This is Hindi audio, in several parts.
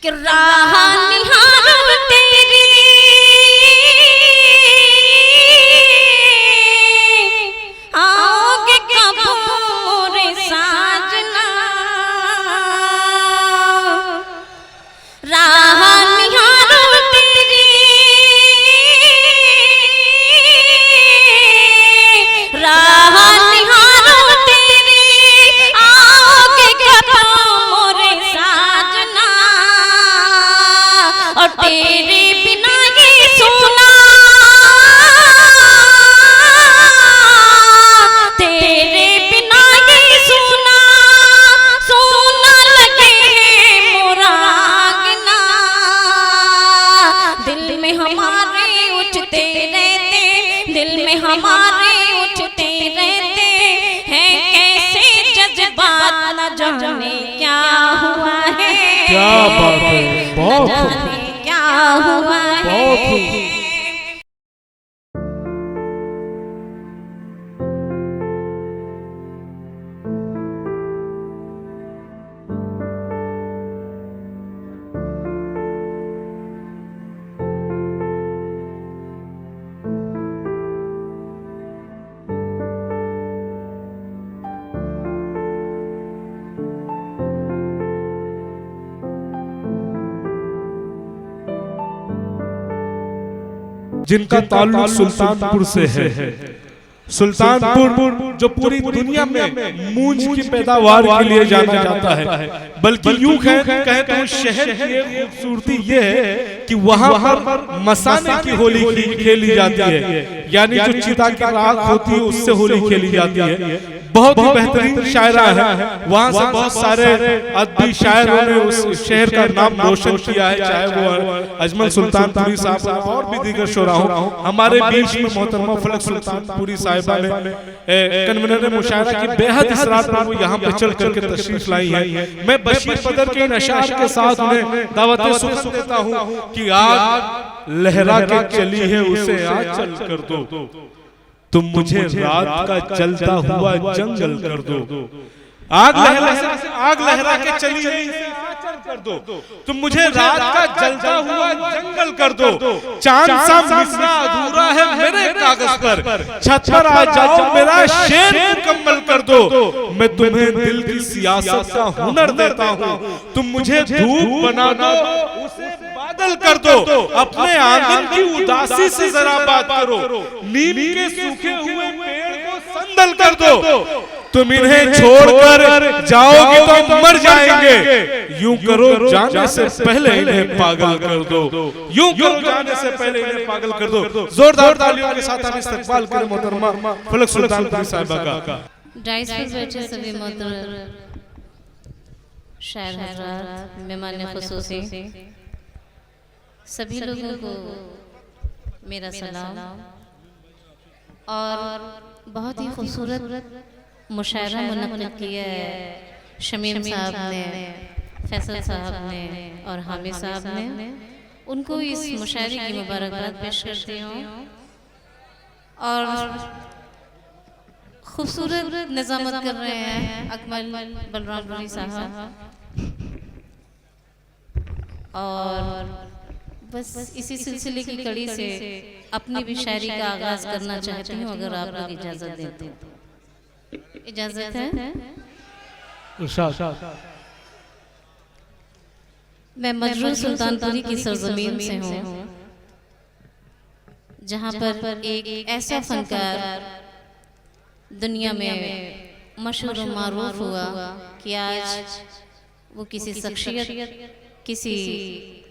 कि राह निहारूं तेरी आओगे कब मोरे साजना, राह निहारूं तेरी राह निहारूं तेरी आओगे कब मोरे साजना, और तेरे बिना ये सोना तेरे बिना ये सोना सोना लगे मोरा आंगना, दिल में हमारे उठते रहते दिल में हमारे उठते रहते हैं कैसे जज्बात, न जाने क्या हुआ है, क्या बात है, बहुत न जाने क्या हुआ है। जिनका ताल्लुक सुल्तानपुर से है। सुल्तानपुर जो पूरी दुनिया में मूंज की पैदावार के लिए जाना जाता है, बल्कि यूं कहे तो शहर की खूबसूरती ये है कि वहां पर मसाने की होली खेली जाती है, यानी जो चिता की राख होती है उससे होली खेली जाती है। बहुत ही बेहतरीन शायरा है, वहां से बहुत सारे अदबी शायरों ने उस शहर का नाम रोशन किया है, चाहे वो अजमल सुल्तानपुरी साहब और भी दीगर शोरा हो। हमारे बीच में मोहतरमा फलक सुल्तानपुरी साहिबा ने कन्वीनर मुशायरा की बेहद इसरार पर वो यहाँ पे चल करके तशरीफ लाई है। मैं बशीर बदर के इन अशार के साथ उन्हें दावत सुख देता हूँ कि आग लहरा के चली है उसे आज चल कर दो, तुम मुझे रात का चलता हुआ जंगल कर दो। आग लहरा के चली है चल कर दो, तुम मुझे रात का जलता हुआ जंगल कर दो। चांद सा मिसरा अधूरा है मेरे कागज पर, छत पर आ जाओ मेरा शेर मुकम्मल कर दो। मैं तुम्हें दिल की सियासत का हुनर देता हूँ, तुम मुझे धूप बना दो उसे बादल कर दो। अपने आंगन की उदासी से जरा बात करो, नीम के सूखे हुए पेड़ को संदल कर दो। तुम इन्हें छोड़कर जाओगे तो मर जाएंगे, यूं करो जाने से पहले इन्हें पागल कर दो, यूं करो जाने से पहले इन्हें पागल कर दो। जोरदार तालियों के साथ हम इस्तकबाल करें मोहतरमा फलक सुल्तानपुरी साहिबा का। डाइस पर बैठे सभी मोहतरम शायर हज़रात, मेहमान खुसूसी, सभी लोगों को मेरा सलाम। और बहुत ही खूबसूरत मुशायरा मुनक़्क़िद किया है शमीम साहब ने, फैसल साहब ने और हामिद साहब ने। उनको इस मुशायरे की मुबारकबाद पेश करती हूँ। और खूबसूरत निज़ामत कर रहे हैं अकमल बलरामपुरी साहब। और बस इसी सिलसिले की कड़ी से अपनी भी शायरी का आगाज़ करना चाहती हूँ, अगर आप लोग इजाज़त देते हैं। इजाज़त है? मैं मजरूह सुल्तानपुरी की सरजमीन से हूँ, जहाँ पर एक ऐसा फनकार दुनिया में मशहूर और मारूफ हुआ कि आज वो किसी शख्सियत किसी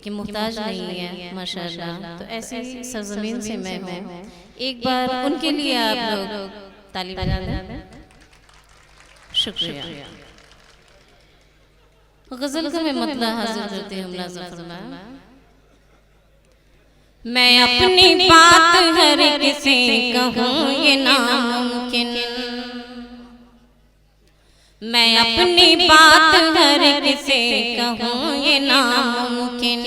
की मुहताज नहीं है माशाअल्लाह। तो ऐसी सरजमीन से मैं हूँ। एक बार उनके लिए आप लोग ताली बजा दें। शुक्रिया। गजल का मैं मतलब हाजिर करती हूँ मुलाज़ा फरमाएं। मैं अपनी बात हर किसी कहूँ ये नामुमकिन, मैं अपनी बात हर किसी कहूँ ये नामुमकिन,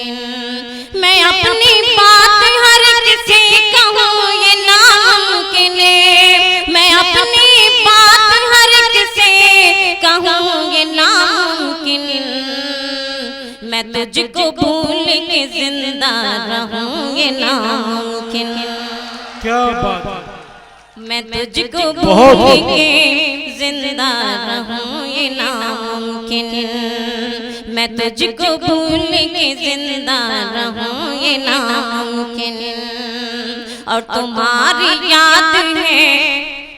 मैं अपनी बात हर किसी कहूँ ये नामुमकिन, मैं अपनी बात हर किसी कहूँ ये नामुमकिन, मैं तुझको भूल के जिंदा रहूं ये नामुमकिन। क्या बात, मैं तुझको भूल के जिंदा रहूं ये नामुमकिन। मैं तुझको भूल के जिंदा रहूं ये नामुमकिन। और तुम्हारी याद है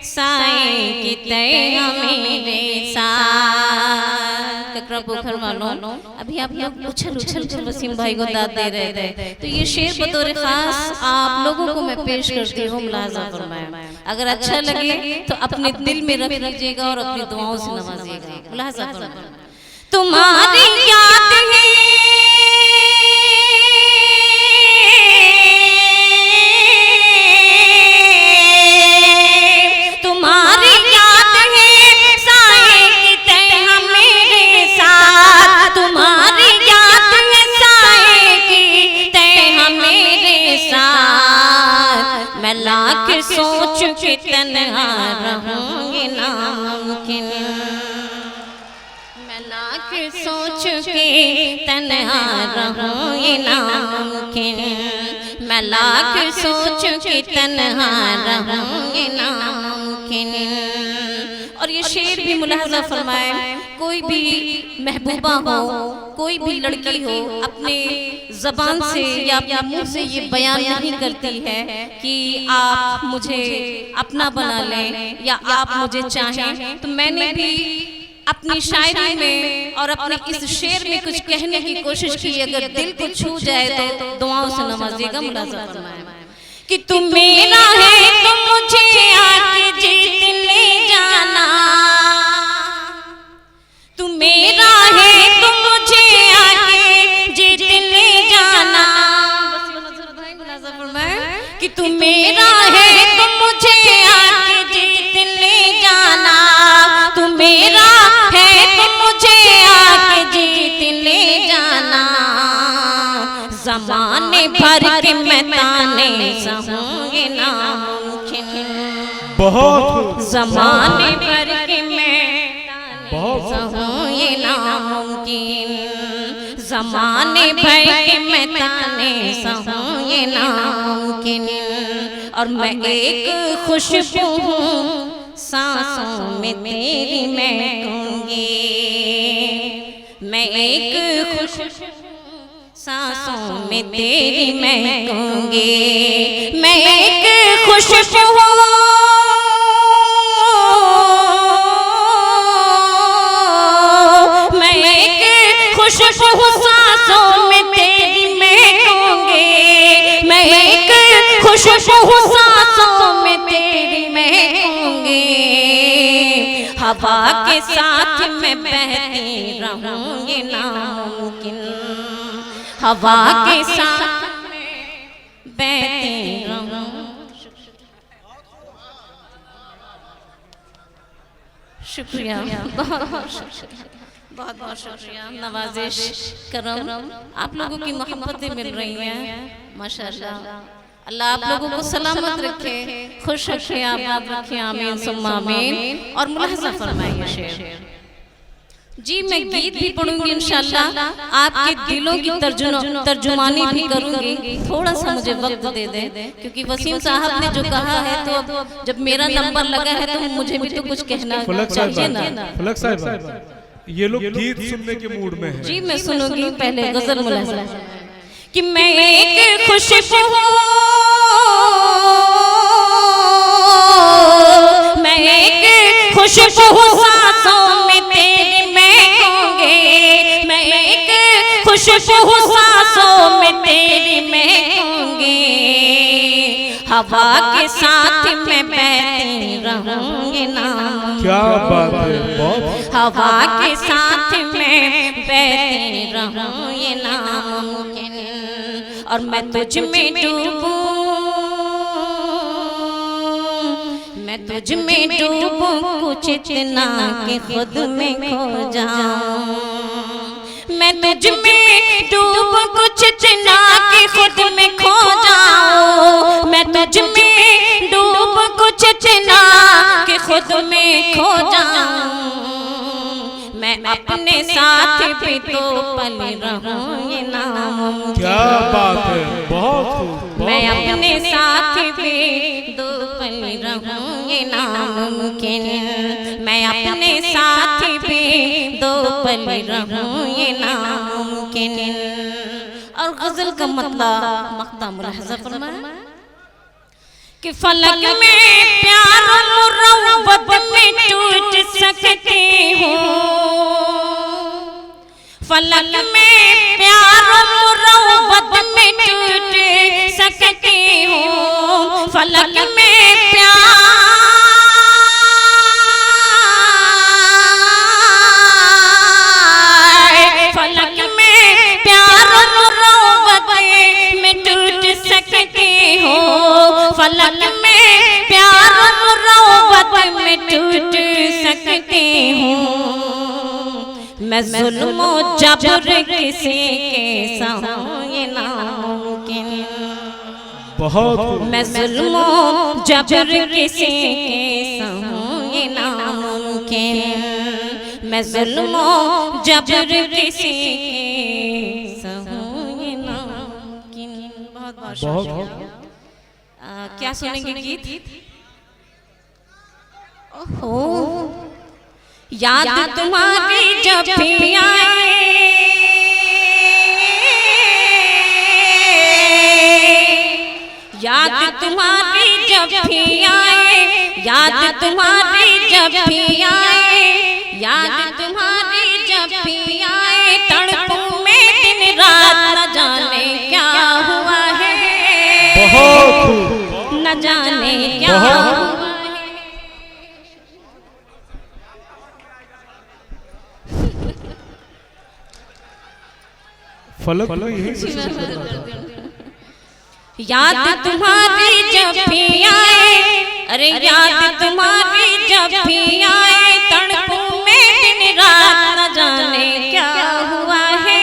साए की तय मेरे साथ। ककरा पोखर वालों, अभी आप लोग उछल उछल कर वसीम भाई को दाद दे रहे थे, तो ये शेर बतौर खास आप लोगों को मैं पेश करती हूँ, मुलाजा फरमाएं। अगर अच्छा लगे तो अपने दिल में रख लीजिएगा और अपनी दुआओं से नवाजिएगा। मुलाजा फरमाएं। तुम्हारी याद है लाख सोच के तन्हा रहूंगी नामुमकिन। मैं लाख सोच के तन्हा रहूंगी नामुमकिन। मैं लाख सोच के तन्हा रहूंगी नामुमकिन। और ये शेर भी मुलाहजा फरमाए, कोई भी महबूबा हो, कोई भी लड़की हो, अपने ज़बान से या अपने मुंह से ये बयान नहीं करती है कि आप मुझे अपना बना लें या आप मुझे चाहें। तो मैंने भी अपनी शायरी में और अपने इस शेर में कुछ कहने की कोशिश की। अगर दिल को छू जाए तो दुआओं से नवाजिएगा। मुलाजा फरमाएं कि तुम मेरा है तो मुझे आके जीत ले जाना। तुम मेरा है तो मुझे आके जीत ले जाना। कि तुम मेरा है तो मुझे आके जीत ले जाना। तुम मेरा है तो मुझे आके जीत ले जाना। ज़माने भर के मैं ताने सहूंगी नामुमकिन। बहुत ज़माने भर के मैं सहूंगी नामुमकिन। ज़माने भर के मैं ताने सहूंगी नामुमकिन। और मैं एक खुशबू हूँ सांसों में तेरी महकूंगी। मैं एक खुशबू सांसों में तेरी महकूंगी। मैं एक खुशबू हूँ खुशबू सांसों में तेरी महकूंगी। मैं एक खुशबू सांसों में तेरी महकूंगी। हवा के साथ मैं बहती रहूंगी नामुमकिन। हवा के साथ मैं बहती रहूं। शुक्रिया, बहुत बहुत शुक्रिया, बहुत बहुत शुक्रिया। नवाजिश करम, आप लोगों की मोहब्बतें मिल रही हैं माशाअल्लाह। अल्लाह आप लोगों को सलामत रखे, खुश रखे, आबाद रखे, आमीन सुम्मा आमीन। और मुलाहजा फरमाइए शेर। जी मैं गीत भी पढ़ूंगी इंशाअल्लाह, आपके दिलों की तर्जुमानी भी करूंगी। थोड़ा सा मुझे वक्त दे दें, क्योंकि वसीम साहब ने जो कहा है तो जब मेरा नंबर लगा है तो मुझे भी तो कुछ कहना चाहिए ना। फलक साहिबा, ये लोग गीत सुनने के मूड में हैं। जी मैं सुनूंगी, पहले गजल मुलाहजा कि मैं एक खुशबू हूँ, मैं एक खुशबू सांसों में तेरी महकूंगी। मैं एक खुशबू सांसों में तेरी महकूंगी। हवा के साथ मैं बहती रहूंगी नामुमकिन। क्या बात है, बहुत। हवा के साथ मैं बहती रहूंगी नामुमकिन। और मैं तुझ में डूबूं, मैं तुझ में डूबूं कुछ इतना कि खुद में खो जाऊं। मैं तुझ में डूबूं कुछ इतना कि खुद में खो जाऊं। मैं तुझ में डूबूं कुछ इतना कि खुद में खो जाऊं। मैं अपने साथ भी तो पल रहूं नामुमकिन। क्या बात है, बहुत मैं अपने साथ भी 2 पल रहूं ये नामुमकिन। मैं अपने साथ भी 2 पल रहूं ये नामुमकिन। और गजल का मतलब मक्ता मुलाहजा फरमाया कि फलक में प्यार मुरव्वत में टूट सकती हूँ। फलक में प्यार मुरव्वत में टूट सकती हूँ। फलक में प्यार फलक में प्यार मुरव्वत में टूट सकती हूँ। फलक में प्यार मुरव्वत में टूट सकती हूँ। मैं जुल्म और जबर किसी के सहूं ये नामुमकिन। बहुत। मैं जुल्म और जबर किसी के सहूं ये नामुमकिन। मैं जुल्म और जबर किसी के सहूं ये नामुमकिन। बहुत बहुत शुक्रिया। क्या सुनेंगे गीत? ओहो, याद तुम्हारी जब भी आए, याद तुम्हारी जब भी आए, याद तुम्हारी जब भी आए, याद तुम्हारी जब भी आए, तड़पूं मैं दिन रात न जाने क्या हुआ है, न जाने क्या हुआ। फलक याद तुम्हारी जब भी आए, अरे याद तुम्हारी जब भी आए, तड़पूं मैं दिन रात न जाने क्या हुआ है,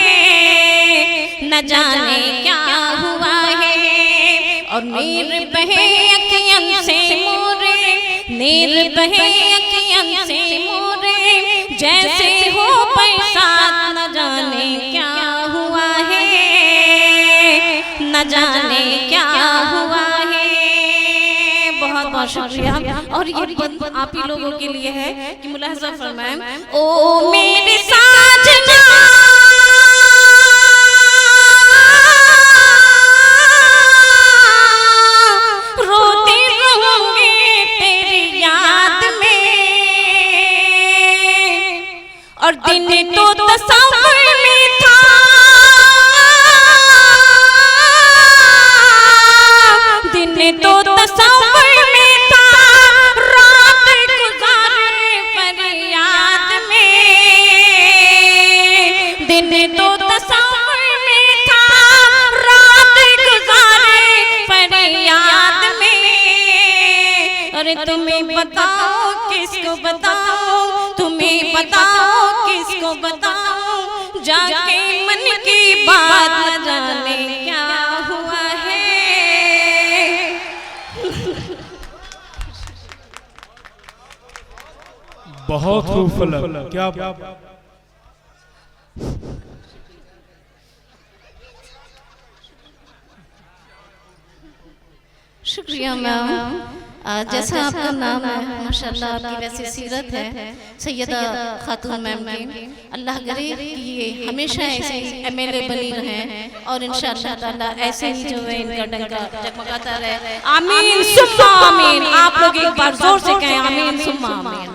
न जाने क्या हुआ है। और नीर बहे अखियन से मोरे, नीर बहे अखियन से मोरे, जैसे हो बरसात न जाने क्या हुआ है, न जाने क्या हुआ है। बहुत बहुत शुक्रिया। और ये बंद आप ही लोगों के लिए है कि मुलाहजा फरमाएं। ओ मेरे साजना रोती रहूंगी तेरी याद में, और दिन तो तस्वीर में था, दिन तो तस्वीर में था, रात गुजारे फरियाद में, दिन तो तस्वीर में था, रात गुजारे फरियाद में। अरे तुम्हें बताओ किसको बताओ, तुम्हें बताओ किसको बताओ, जाके मन की बात न जाने क्या हुआ है। बहुत खूब फलक, क्या शुक्रिया मैम। जैसा आपका नाम है माशाल्लाह, आपकी वैसी सीरत है सैयदा खातून मैम की। अल्लाह करे कि ये हमेशा ऐसे एमएलए बनी रहें और इंशाअल्लाह ताला ऐसे ही जो है इनका डंका जगमगाता रहे। आमीन सुम्मा आमीन। आप लोग एक बार जोर से कहें आमीन सुम्मा आमीन।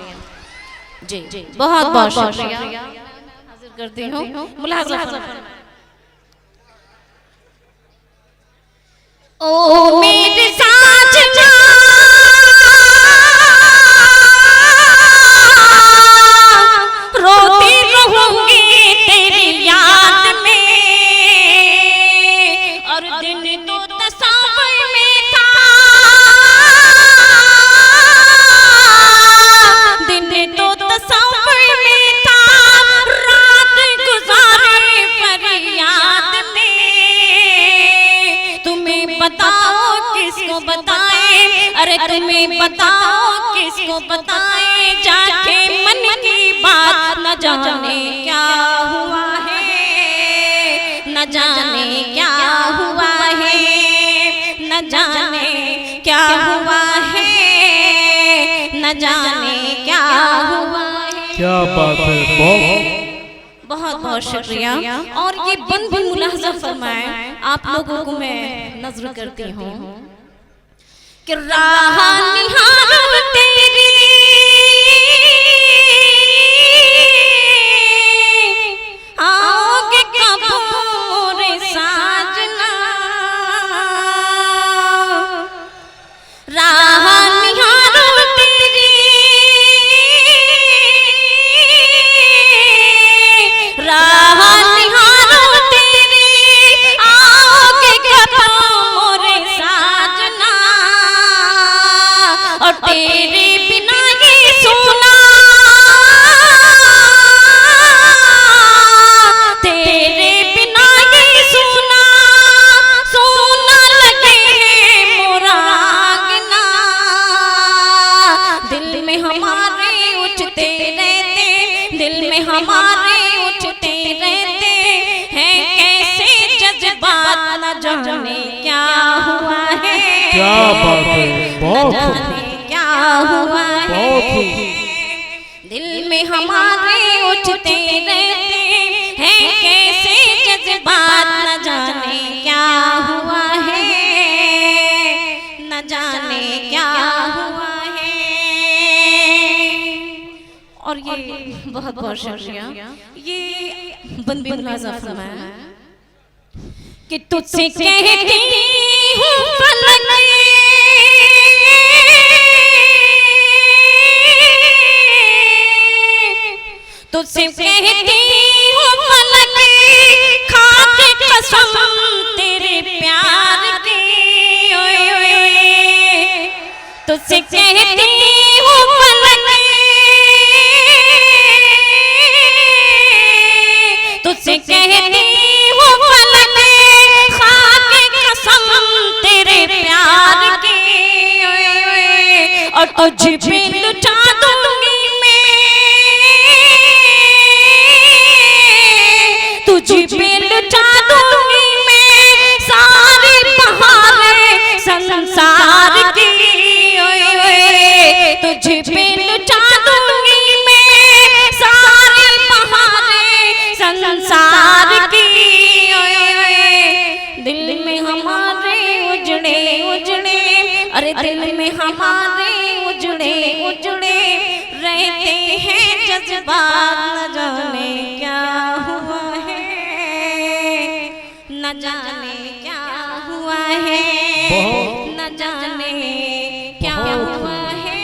जी बहुत बहुत शुक्रिया। हाजिर करती हूँ मुलाहजा। ओ मेरे साजना रोती रहूंगी तेरी याद में, और दिन तो तस्वीर में था, दिन तो तस्वीर में था, रात गुजारे फरियाद में। तुम्हें बताओ किसको बताए, अरे तुम्हें बताओ किसको बताए, जाके मन की बात न जाने क्या हुआ है, न जाने जाने क्या हुआ है, न जाने क्या हुआ है, न जाने क्या हुआ है। क्या बात है, बहुत बहुत शुक्रिया। और ये बंद भी मुलाहजा फरमाएं, आप लोगों को मैं नजर करती हूँ कि राह निहारूं तेरी, आओगे कब मोरे साजना, राह निहारूं तेरी, राह निहारूं तेरी, आओगे कब मोरे साजना, और तेरे बिना ये सोना, तेरे बिना ये सोना, सोना लगे मोरा आंगना, दिल में हमारे उठते रहते, दिल में हमारे उठते रहते हैं कैसे जज्बात, न जाने क्या हुआ है, क्या बात है, बहुत क्या हुआ है, दिल में हमारे उठते रहते हैं कैसे जज्बात, न जाने क्या हुआ है, न जाने क्या हुआ है। और ये बहुत बहुत शुक्रिया। ये बंद भी मुलाजा फरमाया कि तुझसे कहती हूँ फलक, तुझसे कहती हूँ फलक, खा के कसम तेरे प्यार की, ओए ओए, तुझसे कहती हूँ फलक, तुझसे कहती हूँ फलक, खा के कसम तेरे प्यार की, ओए ओए, और तुझे पे लुटा दूंगी मैं, तुझे पे लुटा दूंगी मैं सारी बहारें संसार की, ओए ओए, तुझे पे लुटा दूंगी मैं सारी बहारें संसार की, ओए ओए, दिल में हमारे उजड़े उजड़े, अरे दिल में हमारे उजड़े उजड़े रहते हैं जज्बात, न जाने क्या हुआ है, न जाने क्या हुआ है, न जाने क्या हुआ है,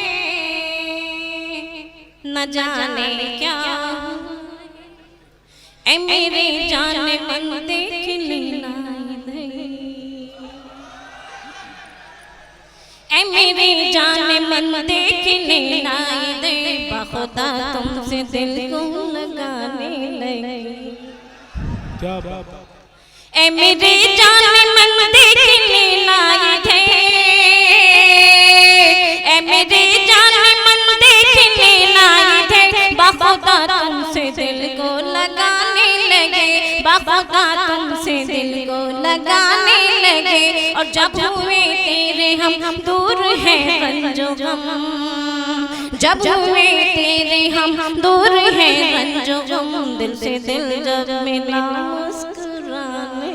न जाने क्या हुआ है। ऐ मेरे जाने मन देख लेना, ऐ मेरे जाने मन देख लेना, बखुदा तुमसे दिल को लगाने लगी। क्या बात, ऐ मेरे जाने मन देख लेना थे, ऐ मेरे जाने मन देख लेना थे, बखुदा तुमसे दिल को लगाने लगे, बखुदा तुमसे दिल को लगाने लगे, और जब हुए तेरे हम दूर हैं रंजो गम, जब हुए तेरे हम दूर हैं रंजो गम, दिल से दिल जब मिला मुस्कुराने,